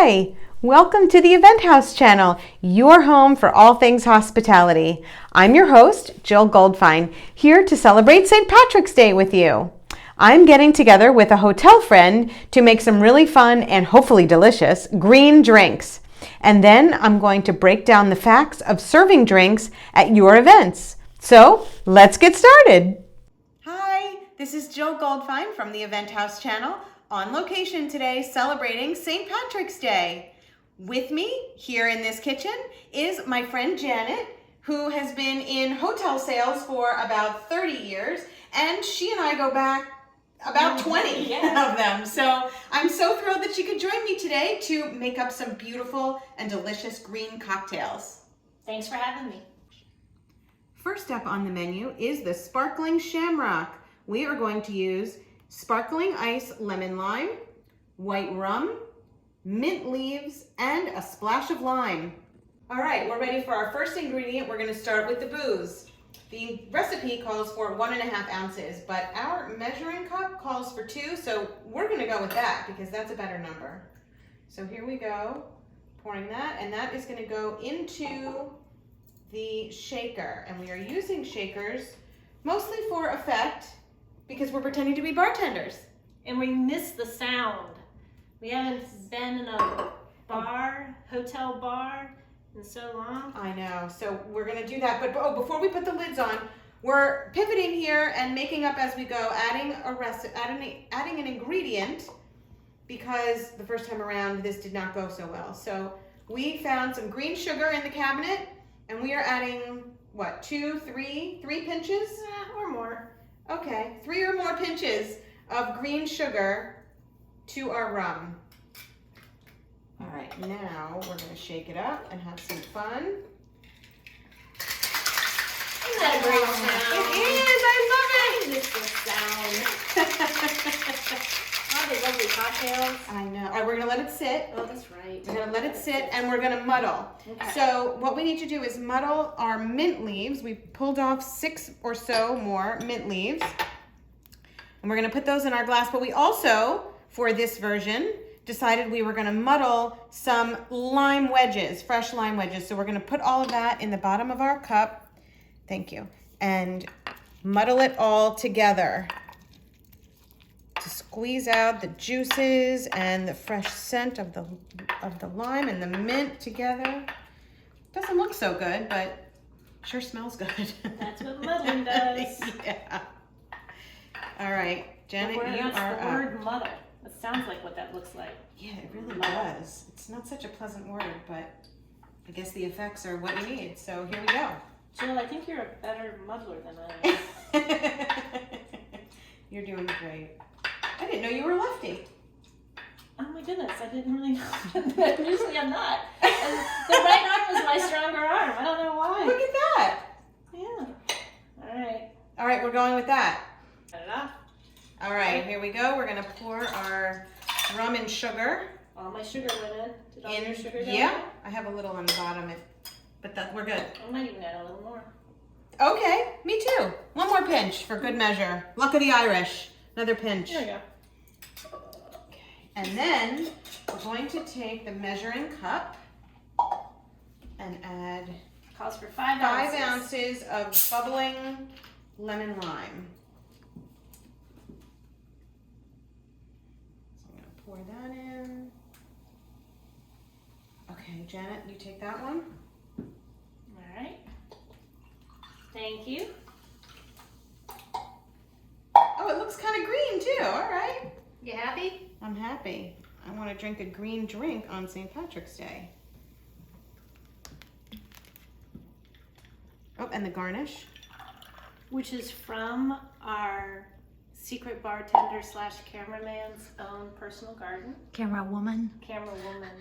Hi, welcome to the Event House channel, your home for all things hospitality. I'm your host, Jill Goldfine, here to celebrate St. Patrick's Day with you. I'm getting together with a hotel friend to make some really fun and hopefully delicious green drinks. And then I'm going to break down the facts of serving drinks at your events. So let's get started. Hi, this is Jill Goldfine from the Event House channel, on location today celebrating St. Patrick's Day. With me here in this kitchen is my friend Janet, who has been in hotel sales for about 30 years, and she and I go back about 20 of them. So I'm so thrilled that she could join me today to make up some beautiful and delicious green cocktails. Thanks for having me. First up on the menu is the Sparkling Shamrock. We are going to use sparkling ice lemon lime, white rum, mint leaves, and a splash of lime. All right, we're ready for our first ingredient. We're going to start with the booze. The recipe calls for 1.5 ounces, but our measuring cup calls for 2, so we're going to go with that because that's a better number. So here we go, pouring that, and that is going to go into the shaker. And we are using shakers mostly for effect because we're pretending to be bartenders. And we miss the sound. We haven't been in a bar, hotel bar, in so long. I know, so we're gonna do that. But before we put the lids on, we're pivoting here and making up as we go, adding an ingredient, because the first time around this did not go so well. So we found some green sugar in the cabinet, and we are adding, what, 2, 3 pinches? Or more. Okay, 3 or more pinches of green sugar to our rum. All right, now we're going to shake it up and have some fun. Isn't that a great sound? It is, I love it. I miss the sound. All the lovely cocktails. I know. All right, we're going to let it sit. Oh, that's right. We're going to let it sit and we're going to muddle. Okay. So what we need to do is muddle our mint leaves. We pulled off 6 or so more mint leaves. And we're going to put those in our glass. But we also, for this version, decided we were going to muddle some lime wedges, fresh lime wedges. So we're going to put all of that in the bottom of our cup. Thank you. And muddle it all together to squeeze out the juices and the fresh scent of the lime and the mint together. Doesn't look so good, but sure smells good. That's what muddling does. Yeah. All right, Janet, you That's are the up. word muddle. It sounds like what that looks like. Yeah, it really does. It's not such a pleasant word, but I guess the effects are what you need. So here we go. Jill, I think you're a better muddler than I am. You're doing great. I didn't know you were a lefty. Oh my goodness, I didn't really know. Usually I'm not. And the right arm was my stronger arm. I don't know why. Look at that. Yeah. All right. All right, we're going with that. Cut it off. All right, here we go. We're going to pour our rum and sugar. All my sugar went in. Did all your sugar go Yeah, in? I have a little on the bottom, but we're good. I might even add a little more. Okay, me too. One more pinch for good measure. Luck of the Irish. Another pinch. There we go. Okay, and then we're going to take the measuring cup and add Calls for 5 ounces of bubbling lemon lime. So I'm going to pour that in. Okay, Janet, you take that one. All right. Thank you. Oh, it looks kind of green too. All right. You happy? I'm happy. I want to drink a green drink on St. Patrick's Day. Oh, and the garnish. Which is from our secret bartender / cameraman's own personal garden. Camera woman. Camera woman.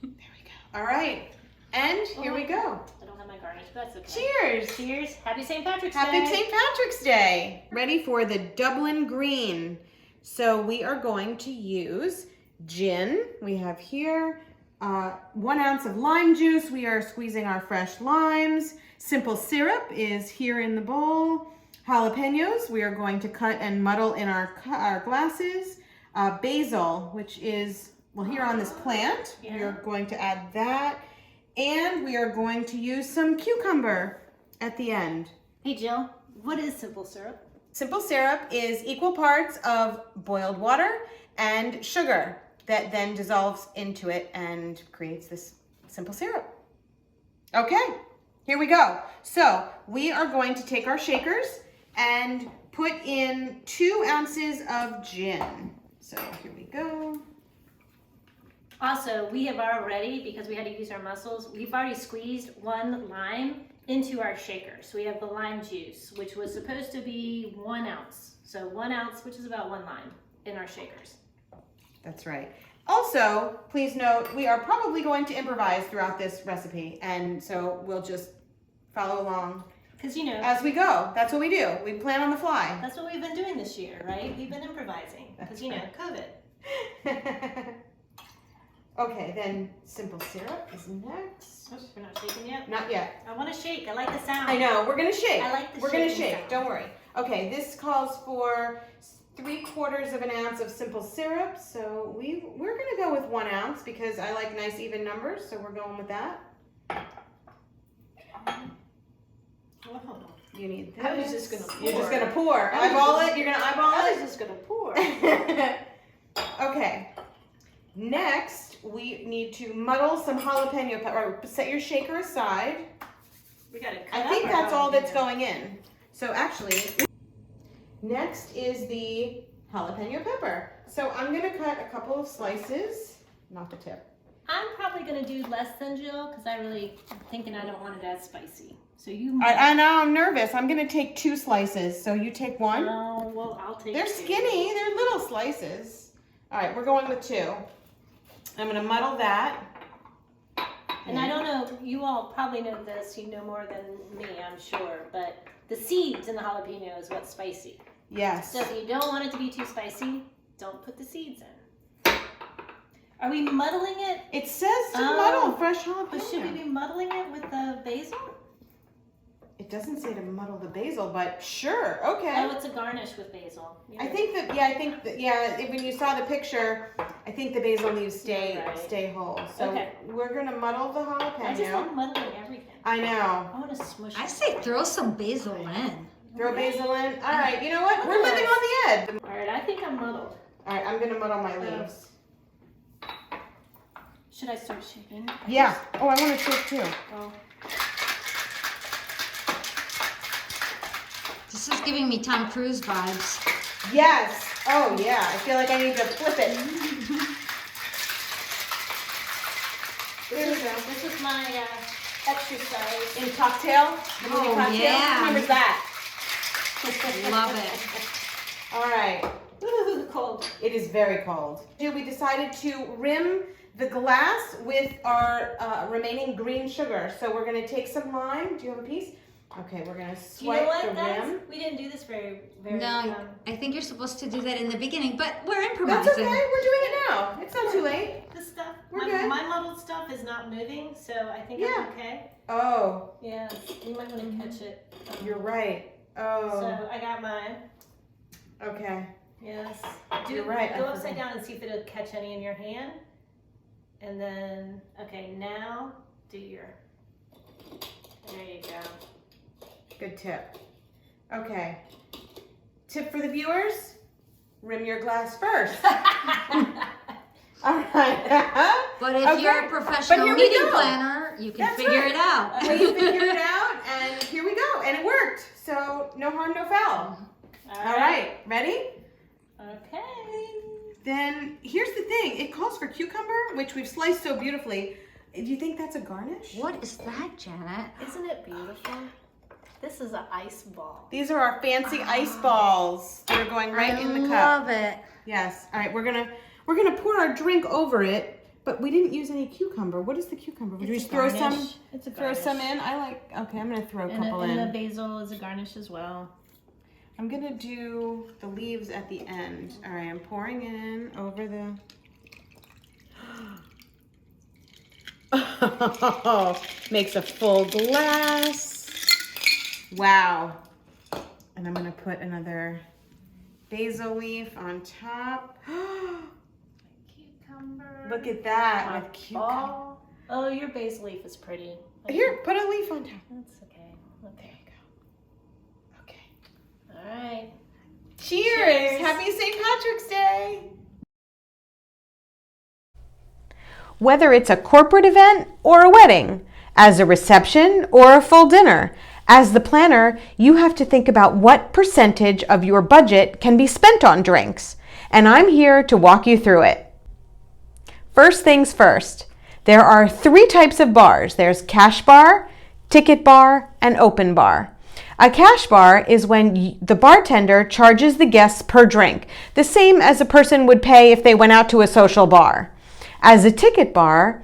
There we go. All right. And here we go. I don't have my garnish, but that's okay. Cheers. Cheers. Happy St. Patrick's Day. Happy St. Patrick's Day. Ready for the Dublin Green. So we are going to use gin. We have here 1 ounce of lime juice. We are squeezing our fresh limes. Simple syrup is here in the bowl. Jalapenos, we are going to cut and muddle in our glasses. Basil, which is well, here on this plant, we Yeah. are going to add that. And we are going to use some cucumber at the end. Hey Jill, what is simple syrup? Simple syrup is equal parts of boiled water and sugar that then dissolves into it and creates this simple syrup. Okay, here we go. So we are going to take our shakers and put in 2 ounces of gin. So here we go. Also, we have already, because we had to use our muscles, we've already squeezed 1 lime into our shaker. So we have the lime juice, which was supposed to be 1 ounce. So 1 ounce, which is about 1 lime in our shakers. That's right. Also, please note, we are probably going to improvise throughout this recipe. And so we'll just follow along Because, you know, as we go. That's what we do. We plan on the fly. that's what we've been doing this year, right? We've been improvising. Because, you know, COVID. Okay, then simple syrup is next. Oops, we're not shaking yet. Not yet. I want to shake. I like the sound. I know, we're gonna shake. I like the We're gonna shaking shake, sound. don't worry. Okay, this calls for 3/4 of an ounce of simple syrup. So we're gonna go with 1 ounce because I like nice even numbers, so we're going with that. Oh, hold on. You need this. I was just gonna pour. You're just gonna pour. Eyeball it, you're gonna eyeball I was it? just going to pour. Okay. Next, we need to muddle some jalapeno pepper. Set your shaker aside. We got to cut I up think our that's all that's jalapeno. going in. So actually, next is the jalapeno pepper. So I'm gonna cut a couple of slices, not the tip. I'm probably going to do less than Jill because I really am thinking I don't want it as spicy. So you I know, I'm nervous. I'm gonna take 2 slices. So you take 1. Oh, well, I'll take They're 2. skinny, they're little slices. All right, we're going with 2. I'm gonna muddle that. And I don't know, you all probably know this, you know more than me, I'm sure, but the seeds in the jalapeno is what's spicy. Yes. So if you don't want it to be too spicy, don't put the seeds in. Are we muddling it? It says to Oh. muddle fresh jalapeno. But should we be muddling it with the basil? It doesn't say to muddle the basil, but sure, okay. Oh, it's a garnish with basil. I think that, when you saw the picture, I think the basil leaves stay whole. So Okay. we're gonna muddle the jalapeno. I just like muddling everything. I know. I want to smush it. I say throw some basil in. Throw basil in. All right, you know what? We're living on the edge. All right, I think I'm muddled. All right, I'm gonna muddle my leaves. Should I start shaking? Yeah. Oh, I want to shake too. Oh. This is giving me Tom Cruise vibes. Yes. Oh, yeah. I feel like I need to flip it. There we go. This is my exercise. In Cocktail? The movie Oh, Cocktail? yeah. Who remembers that? Love it. All right. Ooh, cold. It is very cold. We decided to rim the glass with our remaining green sugar. So we're going to take some lime. Do you have a piece? Okay, we're going to Do you know swipe what, the guys? rim. We didn't do this very No, I think you're supposed to do that in the beginning, but we're improvising. That's okay. We're doing it now. It's not too late. This stuff, We're my, good. my muddled stuff is not moving, so I think Yeah. I'm okay. Oh, Yeah, you might want to catch it. you're right. Oh, So I got mine. okay. Yes. You're right, I Go upside forgot. down and see if it'll catch any in your hand. And then, okay, now do your. There you go. Good tip. Okay. Tip for the viewers: rim your glass first. All right. But if Okay. you're a professional here we meeting go. planner, you can That's figure right. it out. We figured it out, and here we go. And it worked. So no harm, no foul. All right. Ready? Okay. Then here's the thing. It calls for cucumber, which we've sliced so beautifully. Do you think that's a garnish? What is that, Janet? Isn't it beautiful? This is an ice ball. These are our fancy ice balls that are going right in the cup. I love it. Yes. All right. We're gonna pour our drink over it, but we didn't use any cucumber. What is the cucumber? Would we It's just a throw garnish. some? It's a Throw garnish. some in. Okay. I'm gonna throw a couple and in. the basil is a garnish as well. I'm gonna do the leaves at the end. All right. I'm pouring in over the. Oh, makes a full glass. Wow. And I'm gonna put another basil leaf on top. cucumber. Look at that with cucumber. Oh, your basil leaf is pretty. Here, put a leaf on top. That's okay. There you go. Okay. All right. Cheers! Happy St. Patrick's Day! Whether it's a corporate event or a wedding, as a reception or a full dinner, as the planner, you have to think about what percentage of your budget can be spent on drinks, and I'm here to walk you through it. First things first, there are 3 types of bars. There's cash bar, ticket bar, and open bar. A cash bar is when the bartender charges the guests per drink, the same as a person would pay if they went out to a social bar. As a ticket bar,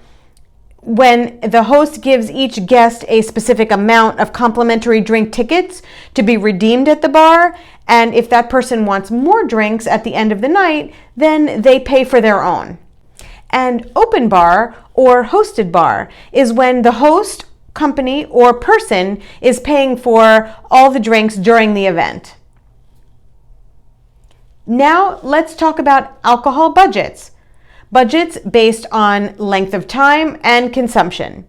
when the host gives each guest a specific amount of complimentary drink tickets to be redeemed at the bar, and if that person wants more drinks at the end of the night, then they pay for their own. And open bar or hosted bar is when the host, company, or person is paying for all the drinks during the event. Now let's talk about alcohol budgets. Budgets based on length of time and consumption.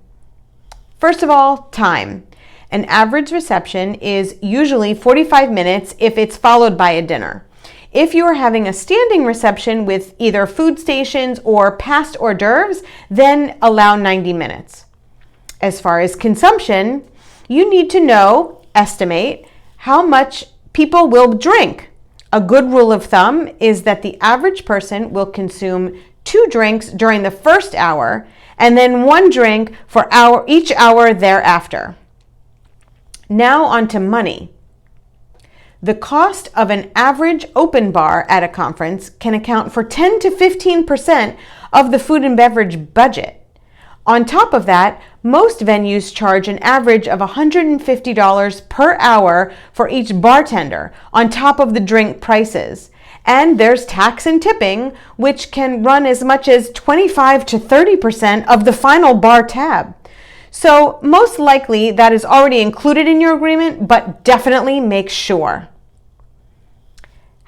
First of all, time. An average reception is usually 45 minutes if it's followed by a dinner. If you are having a standing reception with either food stations or past hors d'oeuvres, then allow 90 minutes. As far as consumption, you need to estimate how much people will drink. A good rule of thumb is that the average person will consume 2 drinks during the first hour and then 1 drink for each hour thereafter. Now on to money. The cost of an average open bar at a conference can account for 10 to 15% of the food and beverage budget. On top of that, most venues charge an average of $150 per hour for each bartender, on top of the drink prices. And there's tax and tipping, which can run as much as 25 to 30% of the final bar tab. So most likely that is already included in your agreement, but definitely make sure.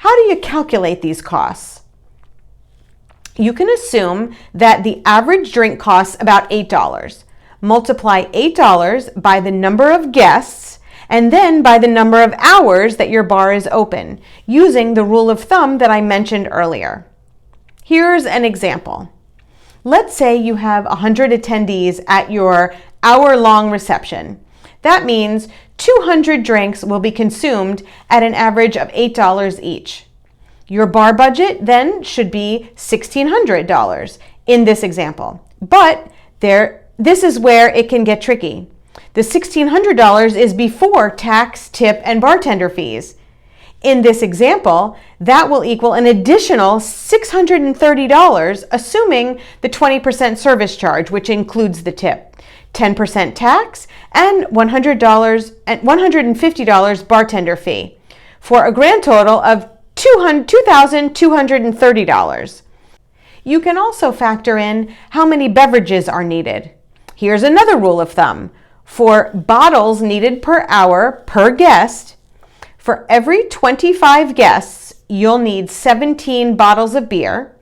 How do you calculate these costs? You can assume that the average drink costs about $8. Multiply $8 by the number of guests and then by the number of hours that your bar is open, using the rule of thumb that I mentioned earlier. Here's an example. Let's say you have 100 attendees at your hour-long reception. That means 200 drinks will be consumed at an average of $8 each. Your bar budget then should be $1,600 in this example. But this is where it can get tricky. The $1,600 is before tax, tip, and bartender fees. In this example, that will equal an additional $630, assuming the 20% service charge, which includes the tip, 10% tax, and $150 bartender fee, for a grand total of $2,230. You can also factor in how many beverages are needed. Here's another rule of thumb. For bottles needed per hour per guest, for every 25 guests, you'll need 17 bottles of beer,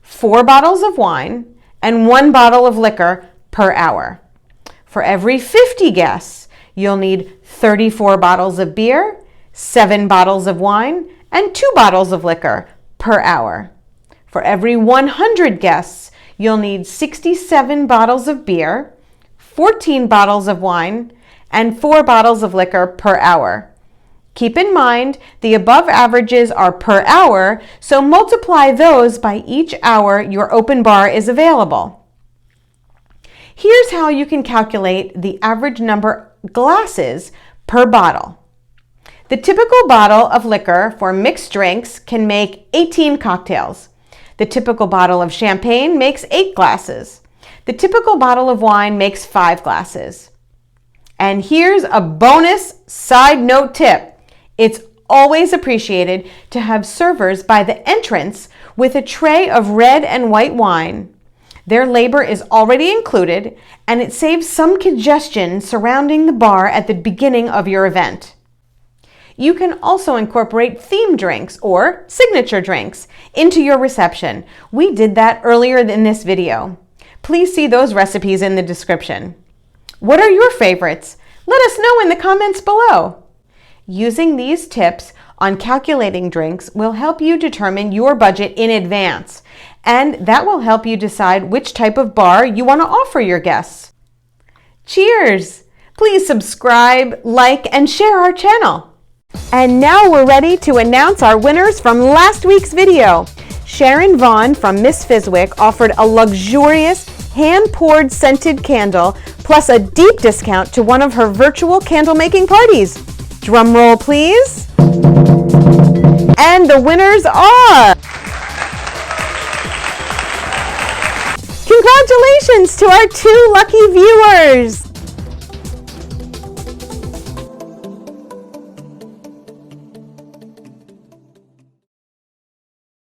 4 bottles of wine, and 1 bottle of liquor per hour. For every 50 guests, you'll need 34 bottles of beer, 7 bottles of wine, and 2 bottles of liquor per hour. For every 100 guests, you'll need 67 bottles of beer, 14 bottles of wine, and 4 bottles of liquor per hour. Keep in mind, the above averages are per hour, so multiply those by each hour your open bar is available. Here's how you can calculate the average number of glasses per bottle. The typical bottle of liquor for mixed drinks can make 18 cocktails. The typical bottle of champagne makes 8 glasses. The typical bottle of wine makes 5 glasses. And here's a bonus side note tip. It's always appreciated to have servers by the entrance with a tray of red and white wine. Their labor is already included, and it saves some congestion surrounding the bar at the beginning of your event. You can also incorporate theme drinks or signature drinks into your reception. We did that earlier in this video. Please see those recipes in the description. What are your favorites? Let us know in the comments below. Using these tips on calculating drinks will help you determine your budget in advance, and that will help you decide which type of bar you want to offer your guests. Cheers! Please subscribe, like, and share our channel. And now we're ready to announce our winners from last week's video. Sharon Vaughn from Miss Fizzwick offered a luxurious hand-poured scented candle plus a deep discount to one of her virtual candle-making parties. Drum roll, please. And the winners are... Congratulations to our 2 lucky viewers!